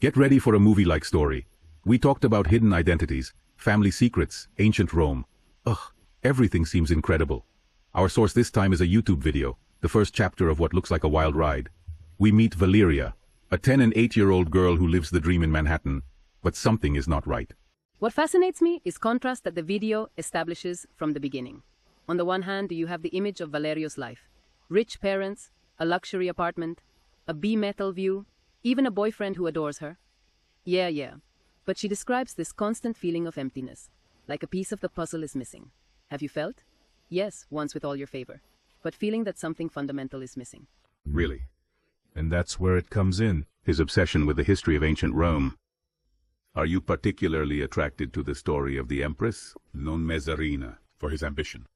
Get ready for a movie-like story. We talked about hidden identities, family secrets, ancient Rome. Ugh, everything seems incredible. Our source this time is a YouTube video, the first chapter of what looks like a wild ride. We meet Valeria, a 10 and 8-year-old girl who lives the dream in Manhattan, but something is not right. What fascinates me is contrast that the video establishes from the beginning. On the one hand, you have the image of Valeria's life. Rich parents, a luxury apartment, a B-metal view, even a boyfriend who adores her. Yeah. But she describes this constant feeling of emptiness, like a piece of the puzzle is missing. Have you felt? Yes, once with all your favor, but feeling that something fundamental is missing. Really? And that's where it comes in, his obsession with the history of ancient Rome. Are you particularly attracted to the story of the Empress? Non Messalina, for his ambition.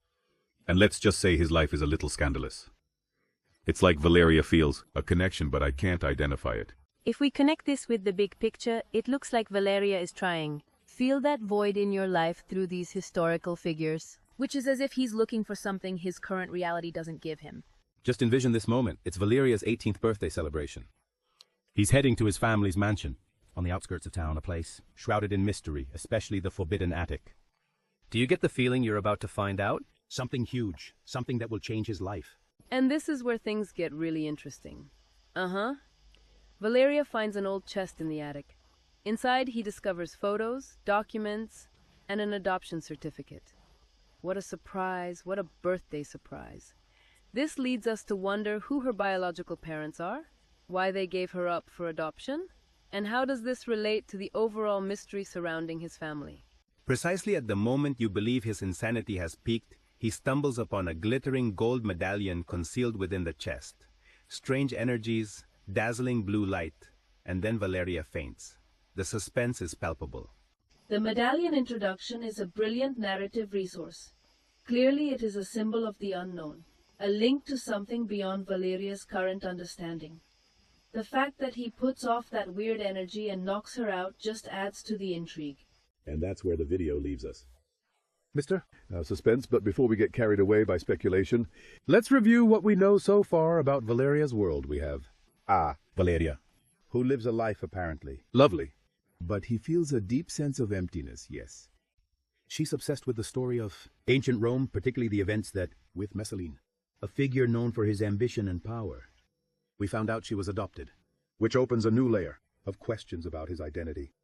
And let's just say his life is a little scandalous. It's like Valeria feels a connection, but I can't identify it. If we connect this with the big picture, it looks like Valeria is trying. Feel that void in your life through these historical figures. Which is as if he's looking for something his current reality doesn't give him. Just envision this moment. It's Valeria's 18th birthday celebration. He's heading to his family's mansion, on the outskirts of town, a place shrouded in mystery, especially the forbidden attic. Do you get the feeling you're about to find out? Something huge, something that will change his life. And this is where things get really interesting. Valeria finds an old chest in the attic. Inside, he discovers photos, documents, and an adoption certificate. What a surprise, what a birthday surprise. This leads us to wonder who her biological parents are, why they gave her up for adoption, and how does this relate to the overall mystery surrounding his family. Precisely at the moment you believe his insanity has peaked, he stumbles upon a glittering gold medallion concealed within the chest. Strange energies, dazzling blue light, and then Valeria faints. The suspense is palpable. The medallion introduction is a brilliant narrative resource. Clearly it is a symbol of the unknown, a link to something beyond Valeria's current understanding. The fact that he puts off that weird energy and knocks her out just adds to the intrigue. And that's where the video leaves us. Mister, suspense, but before we get carried away by speculation, let's review what we know so far about Valeria's world. We have Valeria, who lives a life apparently. lovely. But he feels a deep sense of emptiness, yes. She's obsessed with the story of ancient Rome, particularly the events that, with Messalina, a figure known for his ambition and power. We found out she was adopted, Which opens a new layer of questions about his identity.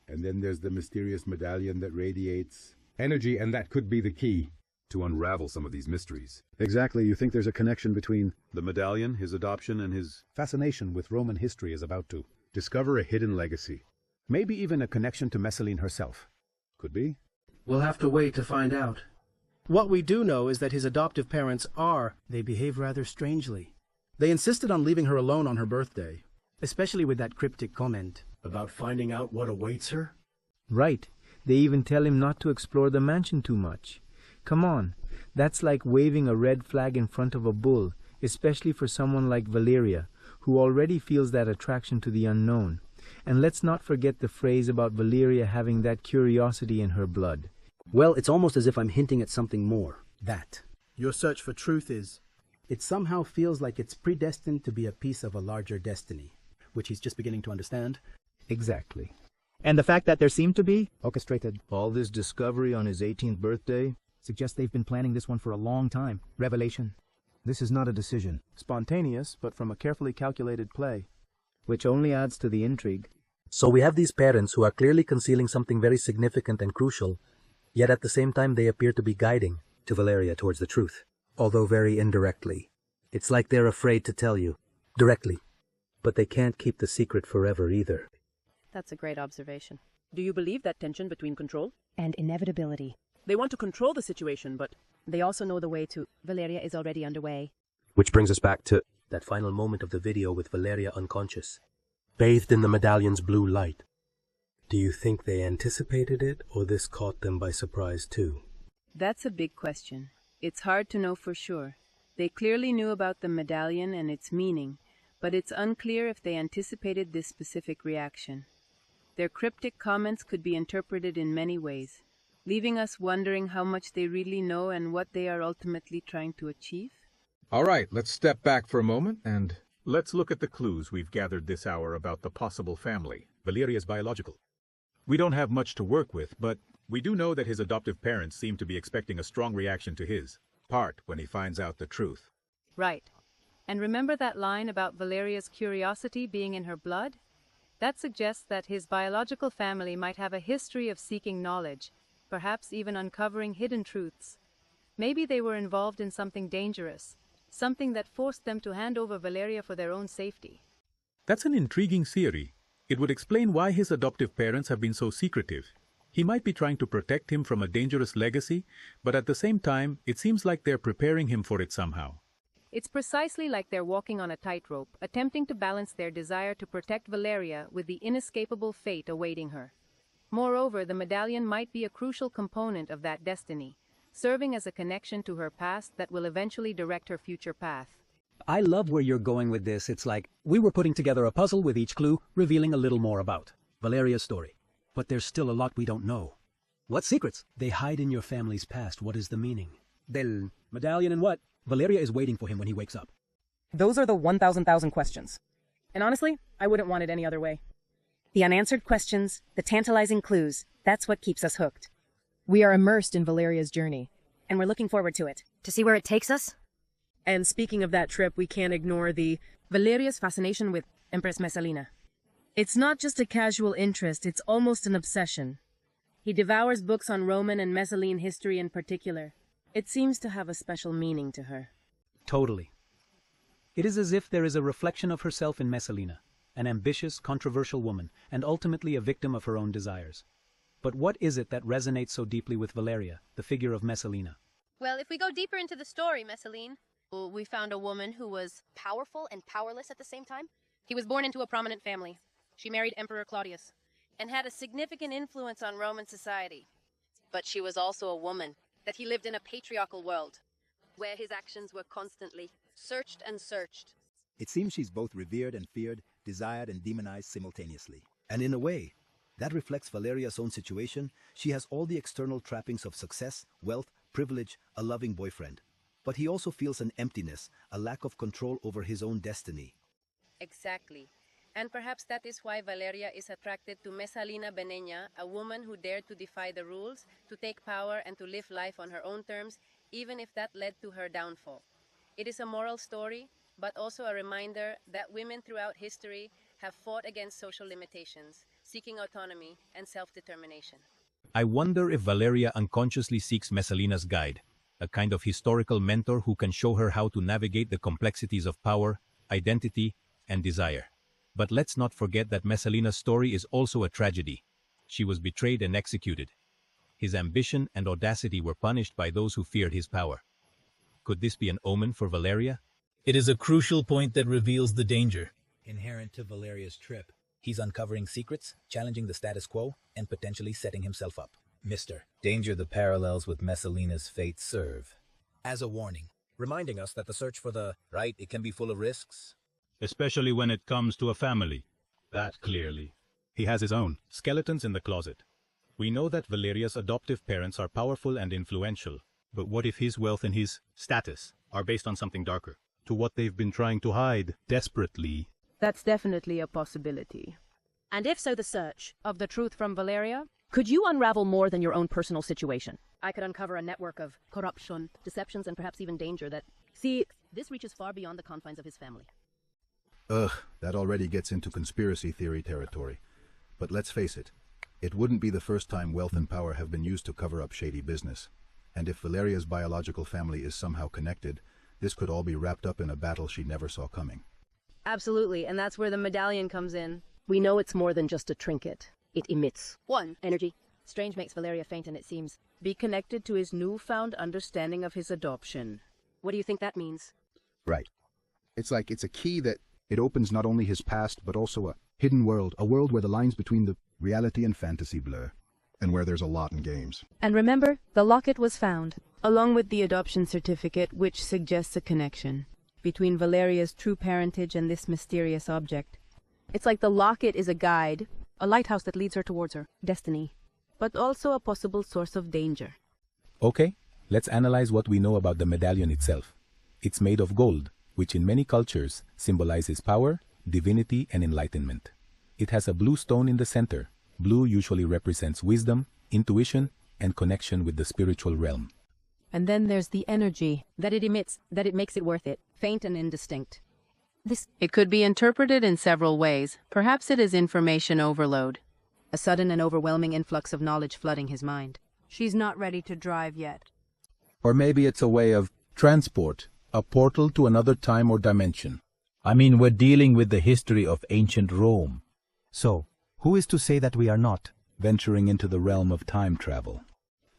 and then there's the mysterious medallion that radiates energy, and that could be the key. To unravel some of these mysteries. Exactly, you think there's a connection between The medallion, his adoption, and his... fascination with Roman history is about to discover a hidden legacy. maybe even a connection to Messalina herself. Could be. We'll have to wait to find out. What we do know is that his adoptive parents they behave rather strangely. They insisted on leaving her alone on her birthday, especially with that cryptic comment. About finding out what awaits her? Right. They even tell him not to explore the mansion too much. Come on, that's like waving a red flag in front of a bull, especially for someone like Valeria, who already feels that attraction to the unknown. And let's not forget the phrase about Valeria having that curiosity in her blood. Well, it's almost as if I'm hinting at something more. That. Your search for truth is... It somehow feels like it's predestined to be a piece of a larger destiny, which he's just beginning to understand. Exactly. And the fact that there seemed to be Orchestrated. all this discovery on his 18th birthday Suggests they've been planning this one for a long time. Revelation. This is not a decision. Spontaneous, but from a carefully calculated play. Which only adds to the intrigue. So we have these parents who are clearly concealing something very significant and crucial, yet at the same time they appear to be guiding to Valeria towards the truth, although very indirectly. It's like they're afraid to tell you directly, but they can't keep the secret forever either. That's a great observation. Do you believe that tension between control and inevitability? They want to control the situation, but they also know the way to... Valeria is already underway. Which brings us back to that final moment of the video with Valeria unconscious, bathed in the medallion's blue light. Do you think they anticipated it, or this caught them by surprise too? That's a big question. It's hard to know for sure. They clearly knew about the medallion and its meaning, but it's unclear if they anticipated this specific reaction. Their cryptic comments could be interpreted in many ways, leaving us wondering how much they really know and what they are ultimately trying to achieve. All right, let's step back for a moment and Let's look at the clues we've gathered this hour about the possible family. Valeria's biological. We don't have much to work with, but we do know that his adoptive parents seem to be expecting a strong reaction to his part when he finds out the truth. Right. And remember that line about Valeria's curiosity being in her blood? That suggests that his biological family might have a history of seeking knowledge, perhaps even uncovering hidden truths. Maybe they were involved in something dangerous, something that forced them to hand over Valeria for their own safety. That's an intriguing theory. It would explain why his adoptive parents have been so secretive. He might be trying to protect him from a dangerous legacy, but at the same time, it seems like they're preparing him for it somehow. It's precisely like they're walking on a tightrope, attempting to balance their desire to protect Valeria with the inescapable fate awaiting her. Moreover, the medallion might be a crucial component of that destiny, serving as a connection to her past that will eventually direct her future path. I love where you're going with this. It's like we were putting together a puzzle with each clue, revealing a little more about Valeria's story. But there's still a lot we don't know. What secrets? They hide in your family's past. What is the meaning? Del medallion and what? Valeria is waiting for him when he wakes up. Those are the 1,000,000 questions. And honestly, I wouldn't want it any other way. The unanswered questions, the tantalizing clues, that's what keeps us hooked. We are immersed in Valeria's journey. And we're looking forward to it. To see where it takes us? And speaking of that trip, we can't ignore the Valeria's fascination with Empress Messalina. It's not just a casual interest, it's almost an obsession. He devours books on Roman and Messalene history in particular. It seems to have a special meaning to her. Totally. It is as if there is a reflection of herself in Messalina, an ambitious, controversial woman, and ultimately a victim of her own desires. But what is it that resonates so deeply with Valeria, the figure of Messalina? Well, if we go deeper into the story, Messalene, we found a woman who was powerful and powerless at the same time. He was born into a prominent family. She married Emperor Claudius and had a significant influence on Roman society. But she was also a woman, that he lived in a patriarchal world, where his actions were constantly searched and searched. It seems she's both revered and feared, desired and demonized simultaneously. And in a way, that reflects Valeria's own situation. She has all the external trappings of success, wealth, privilege, a loving boyfriend. But he also feels an emptiness, a lack of control over his own destiny. Exactly. And perhaps that is why Valeria is attracted to Messalina Benigna, a woman who dared to defy the rules, to take power and to live life on her own terms, even if that led to her downfall. It is a moral story, but also a reminder that women throughout history have fought against social limitations, seeking autonomy and self-determination. I wonder if Valeria unconsciously seeks Messalina's guide, a kind of historical mentor who can show her how to navigate the complexities of power, identity, and desire. But let's not forget that Messalina's story is also a tragedy. She was betrayed and executed. His ambition and audacity were punished by those who feared his power. Could this be an omen for Valeria? It is a crucial point that reveals the danger inherent to Valeria's trip. He's uncovering secrets, challenging the status quo, and potentially setting himself up. Mr. Danger the parallels with Messalina's fate serve. As a warning, reminding us that the search for the right, it can be full of risks. Especially when it comes to a family. That clearly. He has his own skeletons in the closet. We know that Valeria's adoptive parents are powerful and influential. But what if his wealth and his status are based on something darker? To what they've been trying to hide desperately. That's definitely a possibility. And if so, the search of the truth from Valeria? Could you unravel more than your own personal situation? I could uncover a network of corruption, deceptions, and perhaps even danger that... See, this reaches far beyond the confines of his family. That already gets into conspiracy theory territory. But let's face it, it wouldn't be the first time wealth and power have been used to cover up shady business. And if Valeria's biological family is somehow connected, this could all be wrapped up in a battle she never saw coming. Absolutely, and that's where the medallion comes in. We know it's more than just a trinket. It emits 1. Energy. Strange makes Valeria faint, and it seems be connected to his newfound understanding of his adoption. What do you think that means? Right. It's like it's a key that it opens not only his past, but also a hidden world, a world where the lines between the reality and fantasy blur, and where there's a lot in games. And remember, the locket was found, along with the adoption certificate, which suggests a connection between Valeria's true parentage and this mysterious object. It's like the locket is a guide, a lighthouse that leads her towards her destiny, but also a possible source of danger. Okay, let's analyze what we know about the medallion itself. It's made of gold, which in many cultures symbolizes power, divinity, and enlightenment. It has a blue stone in the center. Blue usually represents wisdom, intuition, and connection with the spiritual realm. And then there's the energy that it emits, that it makes it worth it, faint and indistinct. It could be interpreted in several ways. Perhaps it is information overload. A sudden and overwhelming influx of knowledge flooding his mind. She's not ready to drive yet. Or maybe it's a way of transport, a portal to another time or dimension. I mean, we're dealing with the history of ancient Rome. So, who is to say that we are not? Venturing into the realm of time travel.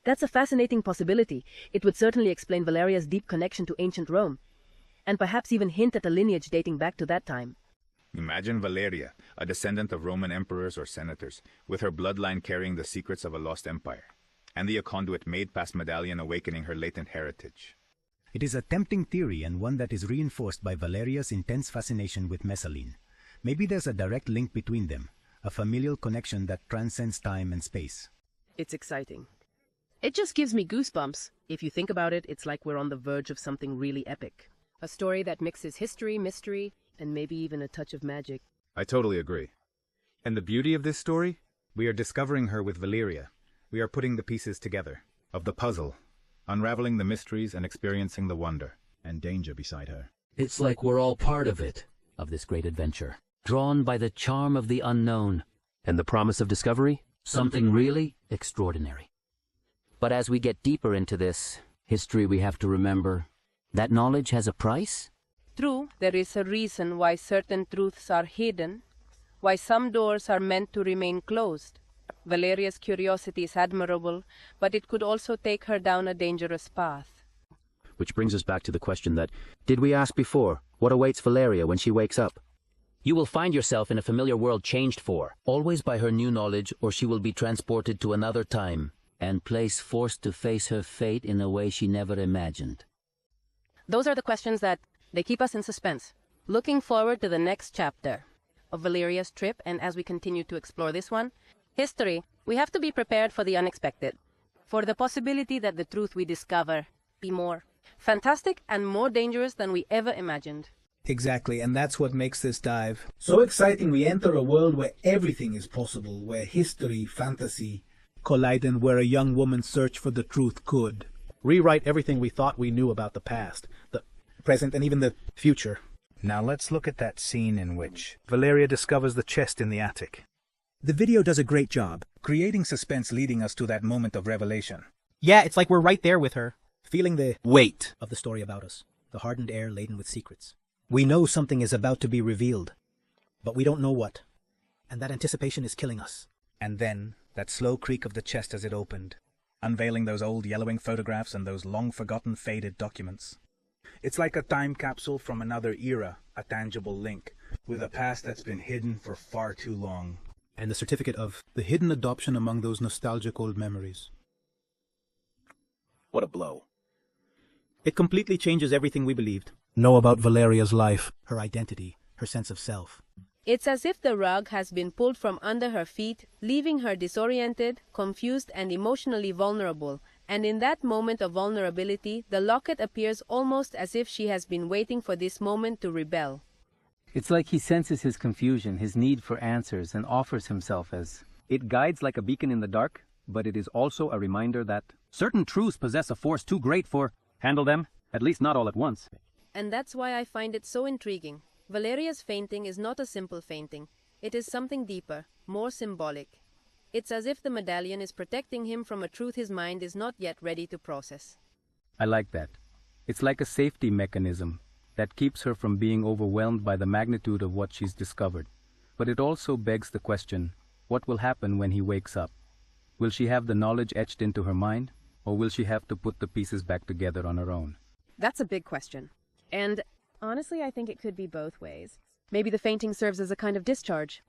That's a fascinating possibility. It would certainly explain Valeria's deep connection to ancient Rome, and perhaps even hint at a lineage dating back to that time. Imagine Valeria, a descendant of Roman emperors or senators, with her bloodline carrying the secrets of a lost empire, and the conduit made past Medallion awakening her latent heritage. It is a tempting theory and one that is reinforced by Valeria's intense fascination with Messalina. Maybe there's a direct link between them, a familial connection that transcends time and space. It's exciting. It just gives me goosebumps. If you think about it, it's like we're on the verge of something really epic. A story that mixes history, mystery, and maybe even a touch of magic. I totally agree. And the beauty of this story? We are discovering her with Valeria. We are putting the pieces together. Of the puzzle. Unraveling the mysteries and experiencing the wonder. And danger beside her. It's like we're all part of it, of this great adventure. Drawn by the charm of the unknown. And the promise of discovery? Something really extraordinary. But as we get deeper into this history, we have to remember that knowledge has a price. True, there is a reason why certain truths are hidden, why some doors are meant to remain closed. Valeria's curiosity is admirable, but it could also take her down a dangerous path. Which brings us back to the question that, did we ask before, what awaits Valeria when she wakes up? You will find yourself in a familiar world changed for, always by her new knowledge, or she will be transported to another time, and place forced to face her fate in a way she never imagined. Those are the questions that they keep us in suspense. Looking forward to the next chapter of Valeria's trip, and as we continue to explore this one, history, we have to be prepared for the unexpected, for the possibility that the truth we discover be more fantastic and more dangerous than we ever imagined. Exactly, and that's what makes this dive so exciting. We enter a world where everything is possible, where history, fantasy collide, and where a young woman's search for the truth could rewrite everything we thought we knew about the past, the present, and even the future. Now let's look at that scene in which Valeria discovers the chest in the attic. The video does a great job creating suspense, leading us to that moment of revelation. Yeah, it's like we're right there with her, feeling the weight of the story about us, the hardened air laden with secrets. We know something is about to be revealed, but we don't know what, and that anticipation is killing us. And then, that slow creak of the chest as it opened, unveiling those old yellowing photographs and those long-forgotten faded documents. It's like a time capsule from another era, a tangible link, with a past that's been hidden for far too long. And the certificate of the hidden adoption among those nostalgic old memories. What a blow. It completely changes everything we believed. Know about Valeria's life, her identity, her sense of self. It's as if the rug has been pulled from under her feet, leaving her disoriented, confused, and emotionally vulnerable. And in that moment of vulnerability, the locket appears almost as if she has been waiting for this moment to rebel. It's like he senses his confusion, his need for answers, and offers himself as... It guides like a beacon in the dark, but it is also a reminder that certain truths possess a force too great for handle them, at least not all at once. And that's why I find it so intriguing. Valeria's fainting is not a simple fainting. It is something deeper, more symbolic. It's as if the medallion is protecting him from a truth his mind is not yet ready to process. I like that. It's like a safety mechanism that keeps her from being overwhelmed by the magnitude of what she's discovered. But it also begs the question, what will happen when he wakes up? Will she have the knowledge etched into her mind, or will she have to put the pieces back together on her own? That's a big question. And honestly, I think it could be both ways. Maybe the fainting serves as a kind of discharge.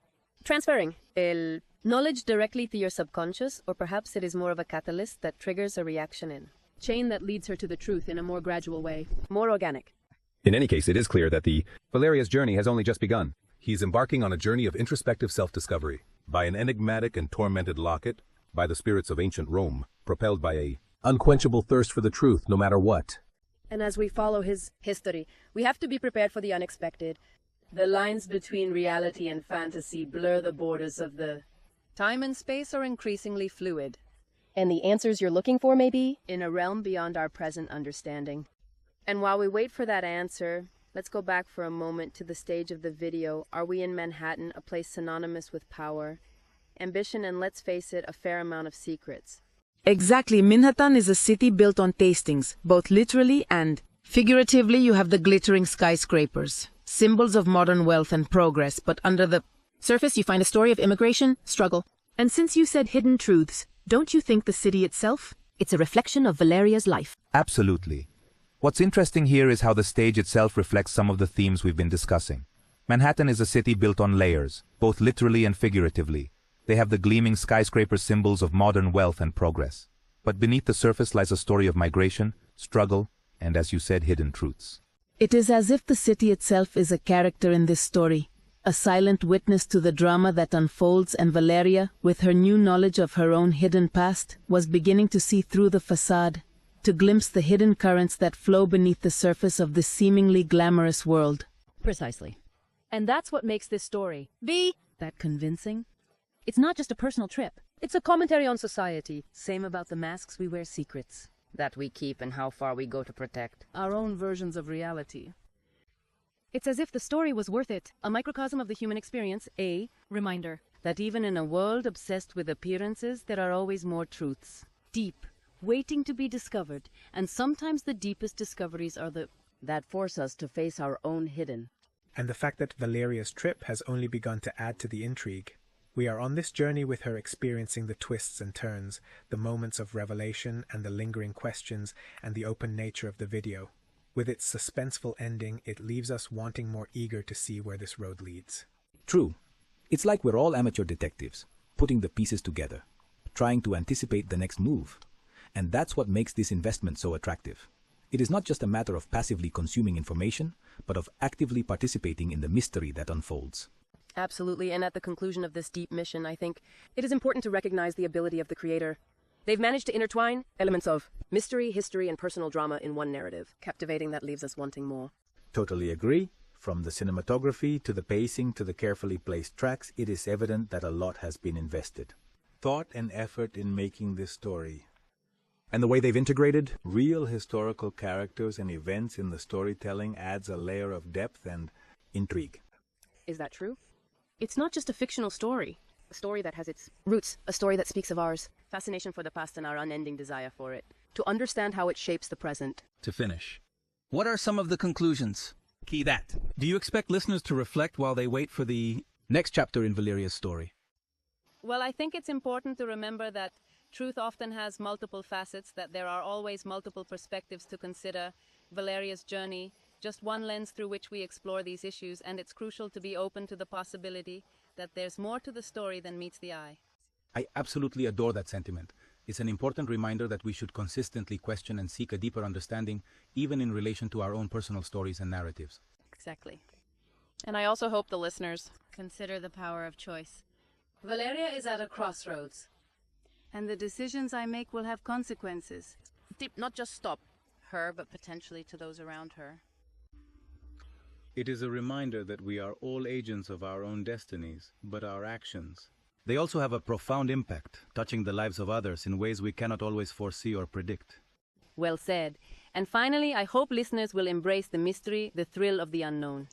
Transferring el knowledge directly to your subconscious, or perhaps it is more of a catalyst that triggers a reaction in. Chain that leads her to the truth in a more gradual way. More organic. In any case, it is clear that Valeria's journey has only just begun. He's embarking on a journey of introspective self-discovery, by an enigmatic and tormented locket, by the spirits of ancient Rome, propelled by a unquenchable thirst for the truth no matter what. And as we follow his history, we have to be prepared for the unexpected. The lines between reality and fantasy blur the borders of the Time and space are increasingly fluid. And the answers you're looking for may be in a realm beyond our present understanding. And while we wait for that answer, let's go back for a moment to the stage of the video. Are we in Manhattan, a place synonymous with power, ambition, and let's face it, a fair amount of secrets? Exactly. Manhattan is a city built on tastings, both literally and figuratively. You have the glittering skyscrapers, symbols of modern wealth and progress, but under the surface you find a story of immigration, struggle. And since you said hidden truths, don't you think the city itself? It's a reflection of Valeria's life. Absolutely. What's interesting here is how the stage itself reflects some of the themes we've been discussing. Manhattan is a city built on layers, both literally and figuratively. They have the gleaming skyscraper symbols of modern wealth and progress. But beneath the surface lies a story of migration, struggle, and, as you said, hidden truths. It is as if the city itself is a character in this story, a silent witness to the drama that unfolds, and Valeria, with her new knowledge of her own hidden past, was beginning to see through the facade, to glimpse the hidden currents that flow beneath the surface of this seemingly glamorous world. Precisely. And that's what makes this story that convincing. It's not just a personal trip. It's a commentary on society. Same about the masks we wear, secrets that we keep and how far we go to protect our own versions of reality. It's as if the story was worth it. A microcosm of the human experience, a reminder that even in a world obsessed with appearances, there are always more truths. Deep, waiting to be discovered, and sometimes the deepest discoveries are the that force us to face our own hidden. And the fact that Valeria's trip has only begun to add to the intrigue. We are on this journey with her, experiencing the twists and turns, the moments of revelation and the lingering questions, and the open nature of the video. With its suspenseful ending, it leaves us wanting more, eager to see where this road leads. True. It's like we're all amateur detectives, putting the pieces together, trying to anticipate the next move. And that's what makes this investment so attractive. It is not just a matter of passively consuming information, but of actively participating in the mystery that unfolds. Absolutely, and at the conclusion of this deep mission, I think it is important to recognize the ability of the creator. They've managed to intertwine elements of mystery, history, and personal drama in one narrative. Captivating, that leaves us wanting more. Totally agree. From the cinematography to the pacing to the carefully placed tracks, it is evident that a lot has been invested. Thought and effort in making this story. And the way they've integrated real historical characters and events in the storytelling adds a layer of depth and intrigue. Is that true? It's not just a fictional story. A story that has its roots, a story that speaks of ours. Fascination for the past and our unending desire for it. To understand how it shapes the present. To finish, what are some of the conclusions? Key that. Do you expect listeners to reflect while they wait for the next chapter in Valeria's story? Well, I think it's important to remember that truth often has multiple facets, that there are always multiple perspectives to consider. Valeria's journey, just one lens through which we explore these issues, and it's crucial to be open to the possibility that there's more to the story than meets the eye. I absolutely adore that sentiment. It's an important reminder that we should consistently question and seek a deeper understanding, even in relation to our own personal stories and narratives. Exactly. And I also hope the listeners consider the power of choice. Valeria is at a crossroads, and the decisions I make will have consequences. Not just stop her, but potentially to those around her. It is a reminder that we are all agents of our own destinies, but our actions. They also have a profound impact, touching the lives of others in ways we cannot always foresee or predict. Well said. And finally, I hope listeners will embrace the mystery, the thrill of the unknown.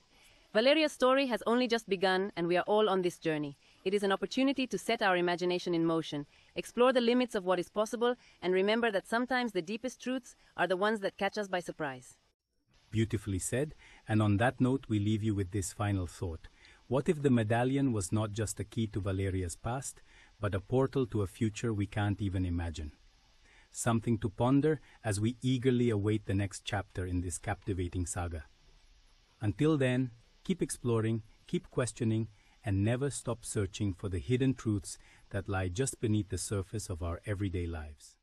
Valeria's story has only just begun, and we are all on this journey. It is an opportunity to set our imagination in motion, explore the limits of what is possible, and remember that sometimes the deepest truths are the ones that catch us by surprise. Beautifully said, and on that note we leave you with this final thought. What if the medallion was not just a key to Valeria's past, but a portal to a future we can't even imagine? Something to ponder as we eagerly await the next chapter in this captivating saga. Until then, keep exploring, keep questioning, and never stop searching for the hidden truths that lie just beneath the surface of our everyday lives.